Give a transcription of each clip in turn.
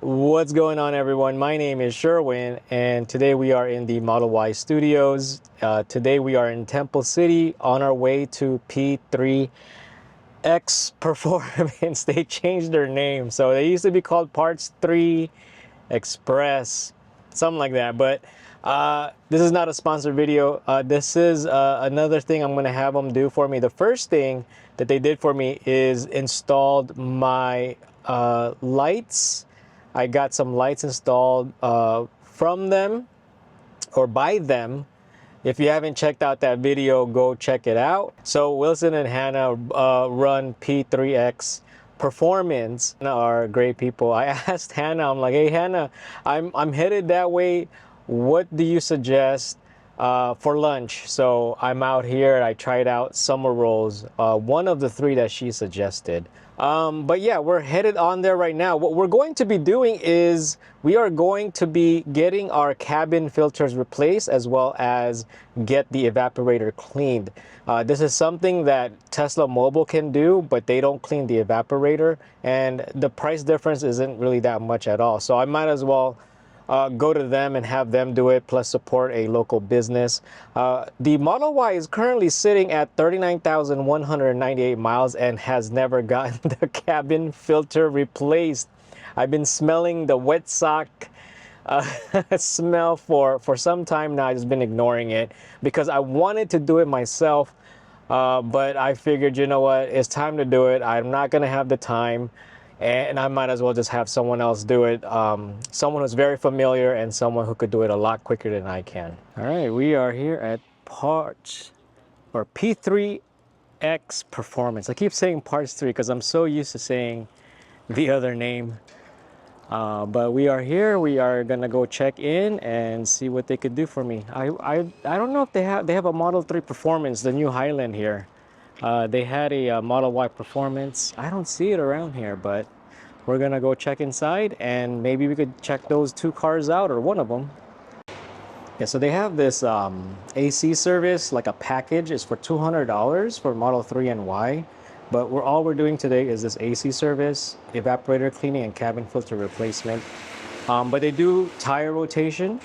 What's going on, everyone? My name is Sherwin, and today we are in the Model Y studios. Today we are in Temple City on our way to P3X Performance. They changed their name. So they used to be called Parts 3 Express, something like that. But this is not a sponsored video. This is another thing I'm going to have them do for me. The first thing that they did for me is installed my lights. I got some lights installed from them or by them. If you haven't checked out that video, go check it out. So Wilson and Hannah run P3X Performance, are great people. I asked Hannah, I'm like, hey Hannah, I'm headed that way. What do you suggest for lunch? So I'm out here. I tried out summer rolls, one of the three that she suggested. But yeah, we're headed on there right now. What we're going to be doing is we are going to be getting our cabin filters replaced as well as get the evaporator cleaned. This is something that Tesla Mobile can do, but they don't clean the evaporator, and the price difference isn't really that much at all. So I might as well go to them and have them do it, plus support a local business. The Model Y is currently sitting at 39,198 miles and has never gotten the cabin filter replaced. I've been smelling the wet sock smell for some time now. I've just been ignoring it because I wanted to do it myself, but I figured, you know what, it's time to do it. I'm not going to have the time, and I might as well just have someone else do it. Someone who's very familiar and someone who could do it a lot quicker than I can. All right, we are here at Parts or P3X Performance. I keep saying Parts 3 because I'm so used to saying the other name. But we are here. We are gonna go check in and see what they could do for me. I don't know if they have a Model 3 Performance, the new Highland here. They had a Model Y Performance. I don't see it around here, but we're gonna go check inside and maybe we could check those two cars out or one of them. Yeah, so they have this AC service, like a package. It's for $200 for Model 3 and Y. But all we're doing today is this AC service, evaporator cleaning, and cabin filter replacement. But they do tire rotation,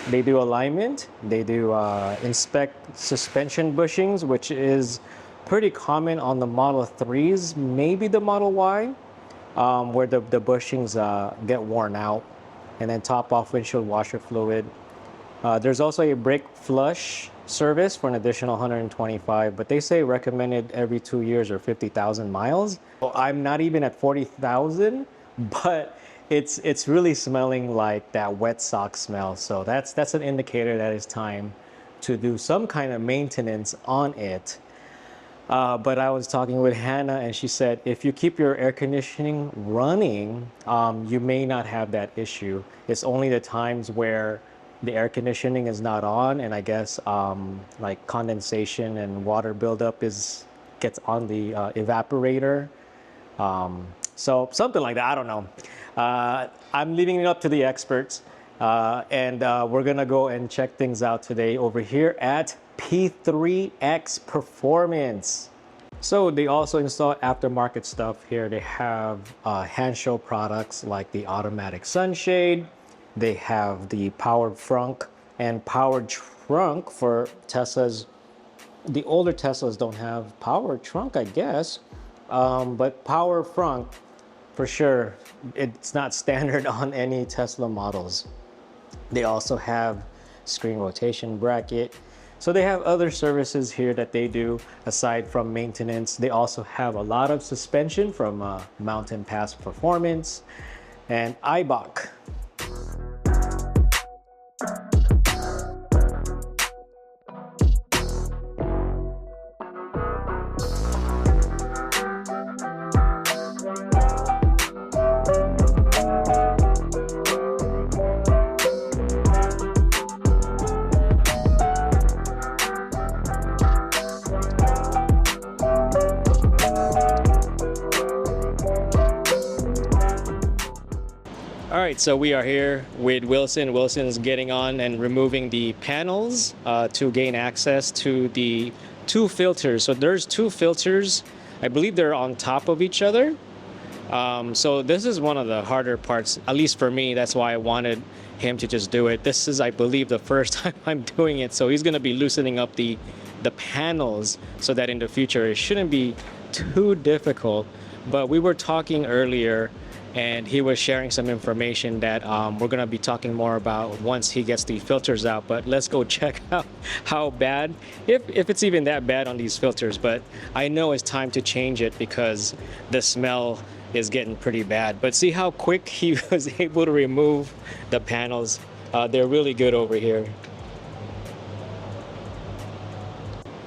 they do alignment, they do inspect suspension bushings, which is pretty common on the Model 3s, maybe the Model Y, where the bushings get worn out, and then top off windshield washer fluid. There's also a brake flush service for an additional $125, but they say recommended every 2 years or 50,000 miles. Well, I'm not even at 40,000, but it's really smelling like that wet sock smell. So that's an indicator that it's time to do some kind of maintenance on it. But I was talking with Hannah and she said if you keep your air conditioning running, you may not have that issue. It's only the times where the air conditioning is not on, and I guess like condensation and water buildup gets on the evaporator. So something like that, I don't know. I'm leaving it up to the experts, and we're gonna go and check things out today over here at P3X Performance. So they also install aftermarket stuff here. They have hand show products like the automatic sunshade. They have the powered frunk and powered trunk for Teslas. The older Teslas don't have powered trunk, I guess, but power frunk for sure. It's not standard on any Tesla models. They also have screen rotation bracket. So they have other services here that they do aside from maintenance. They also have a lot of suspension from Mountain Pass Performance and Eibach. All right, so we are here with Wilson. Wilson's getting on and removing the panels to gain access to the two filters. So there's two filters. I believe they're on top of each other. So this is one of the harder parts, at least for me. That's why I wanted him to just do it. This is, I believe, the first time I'm doing it. So he's going to be loosening up the panels so that in the future it shouldn't be too difficult. But we were talking earlier, and he was sharing some information that we're going to be talking more about once he gets the filters out. But let's go check out how bad, if it's even that bad on these filters. But I know it's time to change it because the smell is getting pretty bad. But see how quick he was able to remove the panels. They're really good over here.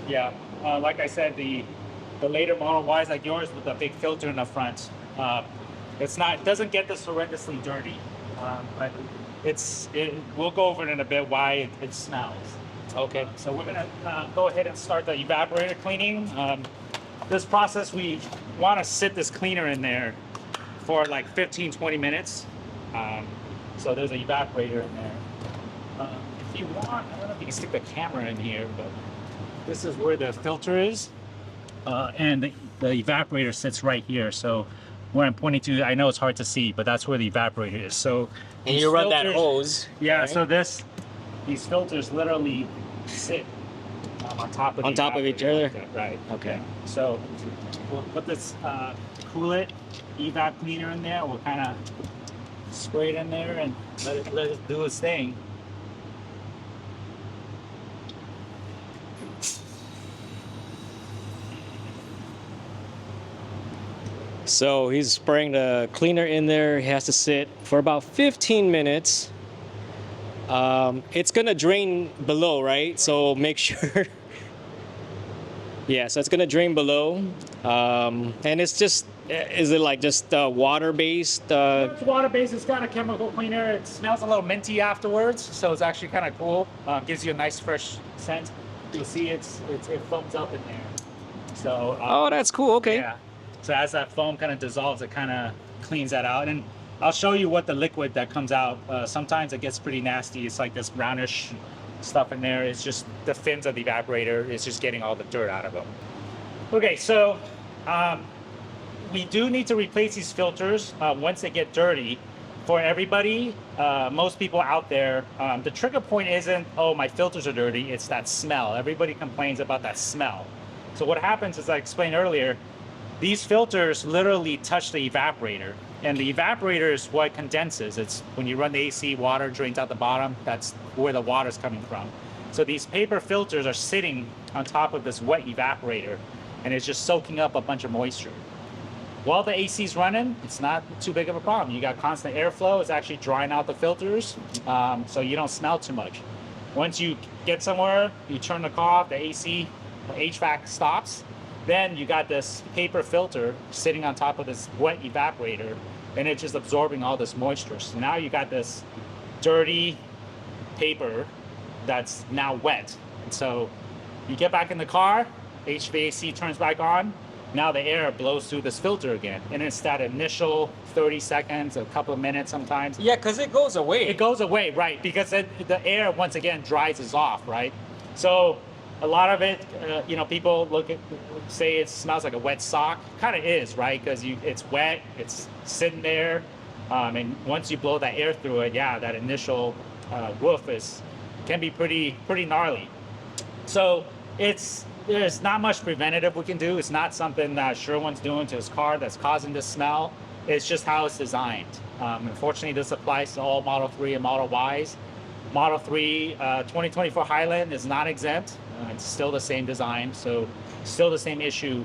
Yeah, like I said, the later Model Ys like yours with the big filter in the front, it doesn't get this horrendously dirty, but we'll go over it in a bit why it smells. Okay. So we're gonna go ahead and start the evaporator cleaning. This process, we want to sit this cleaner in there for like 15-20 minutes. So there's an evaporator in there. If you want, I don't know if you can stick the camera in here, but this is where the filter is, and the evaporator sits right here. So where I'm pointing to, I know it's hard to see, but that's where the evaporator is. So and you run that hose. Yeah. Right? So these filters literally sit on top of each other. Right. Okay. Yeah. So we'll put this coolant evap cleaner in there. We'll kind of spray it in there and let it do its thing. So he's spraying the cleaner in there. He has to sit for about 15 minutes. It's gonna drain below, right? So make sure. Yeah, so it's gonna drain below. And it's just, is it like just water-based? It's water-based. It's got a chemical cleaner. It smells a little minty afterwards, so it's actually kind of cool. Gives you a nice fresh scent. You'll see it foams up in there. So. Oh, that's cool. Okay. Yeah. So as that foam kind of dissolves, it kind of cleans that out. And I'll show you what the liquid that comes out. Sometimes it gets pretty nasty. It's like this brownish stuff in there. It's just the fins of the evaporator. It's just getting all the dirt out of them. Okay, so we do need to replace these filters once they get dirty. For everybody, most people out there, the trigger point isn't, oh, my filters are dirty. It's that smell. Everybody complains about that smell. So what happens, as I explained earlier, these filters literally touch the evaporator, and the evaporator is what condenses. It's when you run the AC, water drains out the bottom. That's where the water's coming from. So these paper filters are sitting on top of this wet evaporator, and it's just soaking up a bunch of moisture. While the AC's running, it's not too big of a problem. You got constant airflow. It's actually drying out the filters, so you don't smell too much. Once you get somewhere, you turn the car off, the AC, the HVAC stops. Then you got this paper filter sitting on top of this wet evaporator, and it's just absorbing all this moisture. So now you got this dirty paper that's now wet. And so you get back in the car, HVAC turns back on, now the air blows through this filter again. And it's that initial 30 seconds, a couple of minutes sometimes. Yeah, because it goes away. It goes away, right, because the air, once again, dries off, right? So a lot of it, people say it smells like a wet sock. Kind of is, right? Because it's wet, it's sitting there, and once you blow that air through it, yeah, that initial woof can be pretty gnarly. So there's not much preventative we can do. It's not something that Sherwin's doing to his car that's causing this smell. It's just how it's designed. Unfortunately, this applies to all Model 3 and Model Ys. Model 3 2024 Highland is not exempt. It's still the same design, so still the same issue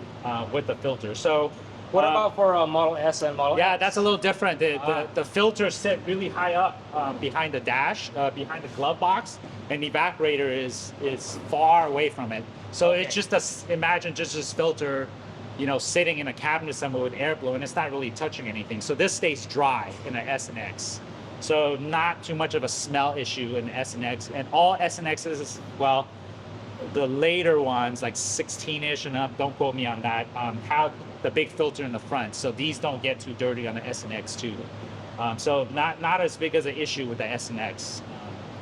with the filter. So what about for Model S and Model Yeah, X? that's a little different. The filters sit really high up behind the dash, behind the glove box, and the evaporator is far away from it. So okay. It's just imagine just this filter, sitting in a cabinet somewhere with air blowing. It's not really touching anything. So this stays dry in the S and X. So not too much of a smell issue in the S and X. And all S and X's, well, the later ones, like 16-ish and up, don't quote me on that, have the big filter in the front. So these don't get too dirty on the S and X too. So not as big as an issue with the S and X.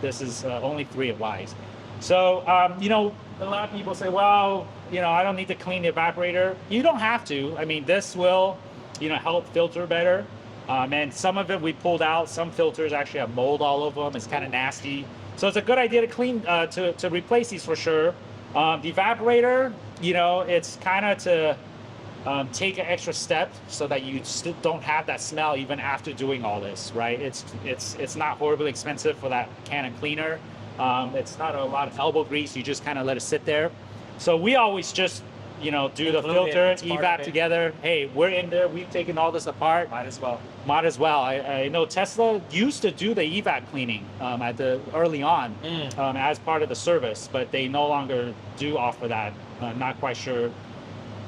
This is only 3 of Ys. So, a lot of people say, well, I don't need to clean the evaporator. You don't have to. I mean, this will help filter better. And some of it we pulled out. Some filters actually have mold all over them. It's kind of nasty. So it's a good idea to clean, to replace these for sure. The evaporator, it's kind of to take an extra step so that you still don't have that smell even after doing all this, right? It's not horribly expensive for that can of cleaner. It's not a lot of elbow grease. You just kind of let it sit there. So we always just do the filter, evap together. Hey, we're in there. We've taken all this apart. Might as well. Might as well. I know Tesla used to do the evap cleaning early on as part of the service, but they no longer do offer that. Not quite sure.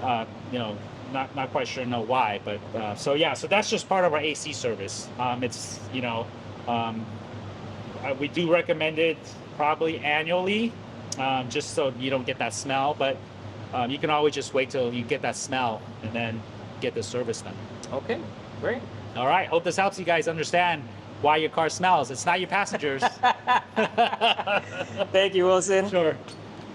Not quite sure know why, but so that's just part of our AC service. It's we do recommend it probably annually, just so you don't get that smell. But you can always just wait till you get that smell and then get the service done. Okay, great. All right, hope this helps you guys understand why your car smells. It's not your passengers. Thank you, Wilson. Sure.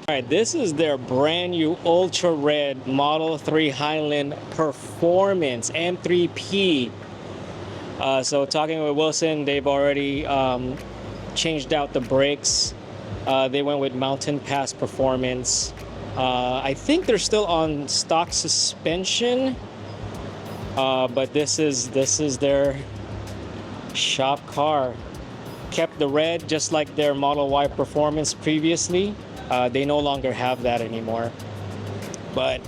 All right, this is their brand new Ultra Red Model 3 Highland Performance M3P. So talking with Wilson, they've already changed out the brakes. They went with Mountain Pass Performance. I think they're still on stock suspension, but this is their shop car. Kept the red just like their Model Y Performance previously. They no longer have that anymore, but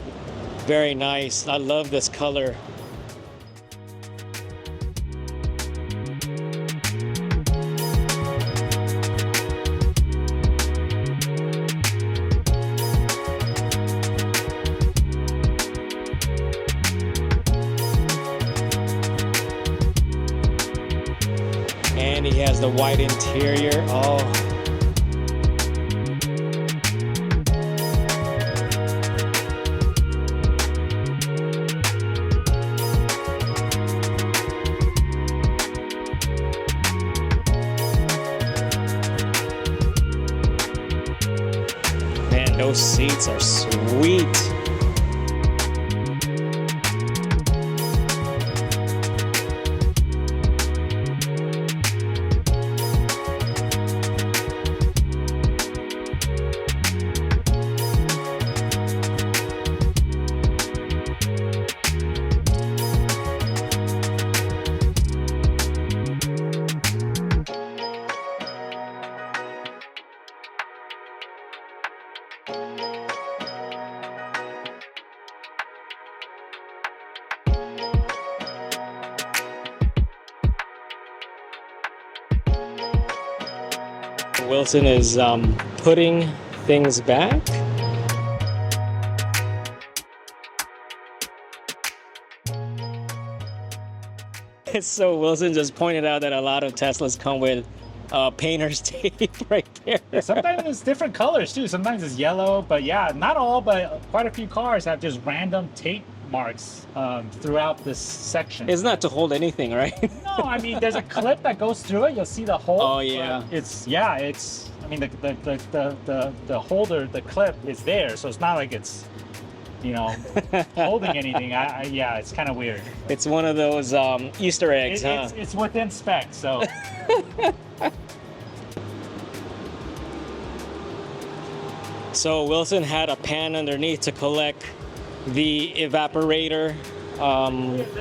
very nice. I love this color. And he has the white interior. Oh. Man, those seats are sweet. Wilson is putting things back. So Wilson just pointed out that a lot of Teslas come with painter's tape right there. Yeah, sometimes it's different colors too. Sometimes it's yellow, but yeah, not all, but quite a few cars have just random tape marks throughout this section. It's not to hold anything, right? No, I mean there's a clip that goes through it. You'll see the hole. Oh yeah. It's I mean the holder, the clip is there, so it's not like it's holding anything. Yeah, it's kind of weird. It's one of those Easter eggs, huh? It's within spec, so. So Wilson had a pan underneath to collect the evaporator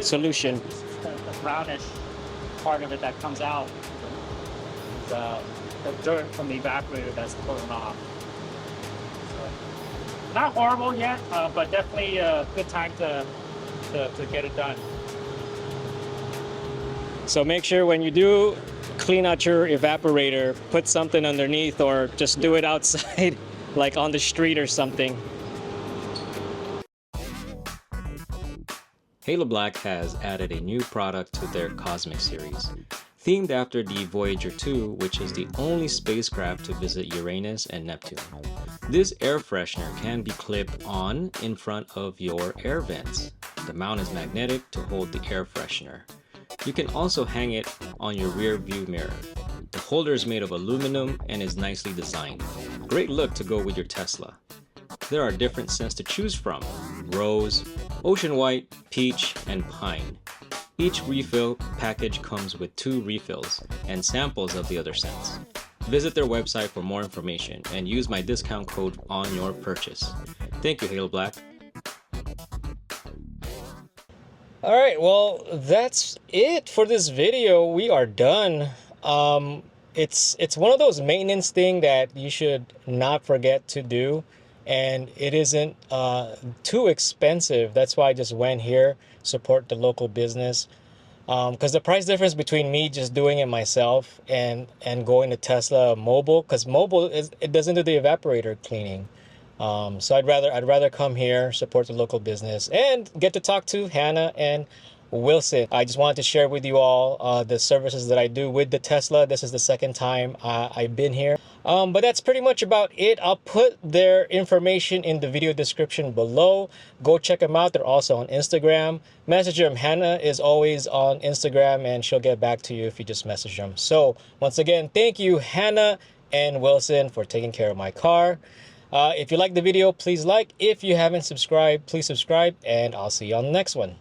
solution. The brownish part of it that comes out, the dirt from the evaporator that's pulling off. So, not horrible yet, but definitely a good time to get it done. So make sure when you do clean out your evaporator, put something underneath or just do it outside, like on the street or something. Haloblk has added a new product to their Cosmic series, themed after the Voyager 2, which is the only spacecraft to visit Uranus and Neptune. This air freshener can be clipped on in front of your air vents. The mount is magnetic to hold the air freshener. You can also hang it on your rear view mirror. The holder is made of aluminum and is nicely designed. Great look to go with your Tesla. There are different scents to choose from: rose, Ocean White, Peach, and Pine. Each refill package comes with 2 refills and samples of the other scents. Visit their website for more information and use my discount code on your purchase. Thank you, Haloblk. Alright, well, that's it for this video. We are done. It's one of those maintenance thing that you should not forget to do, and it isn't too expensive. That's why I just went here, support the local business. Because the price difference between me just doing it myself and going to Tesla mobile, because mobile it doesn't do the evaporator cleaning. So I'd rather come here, support the local business, and get to talk to Hannah and Wilson. I just wanted to share with you all the services that I do with the Tesla. This is the second time I've been here. But that's pretty much about it. I'll put their information in the video description below. Go check them out. They're also on Instagram. Message them. Hannah is always on Instagram, and she'll get back to you if you just message them. So once again, thank you, Hannah and Wilson, for taking care of my car. If you like the video, please like. If you haven't subscribed, please subscribe, and I'll see you on the next one.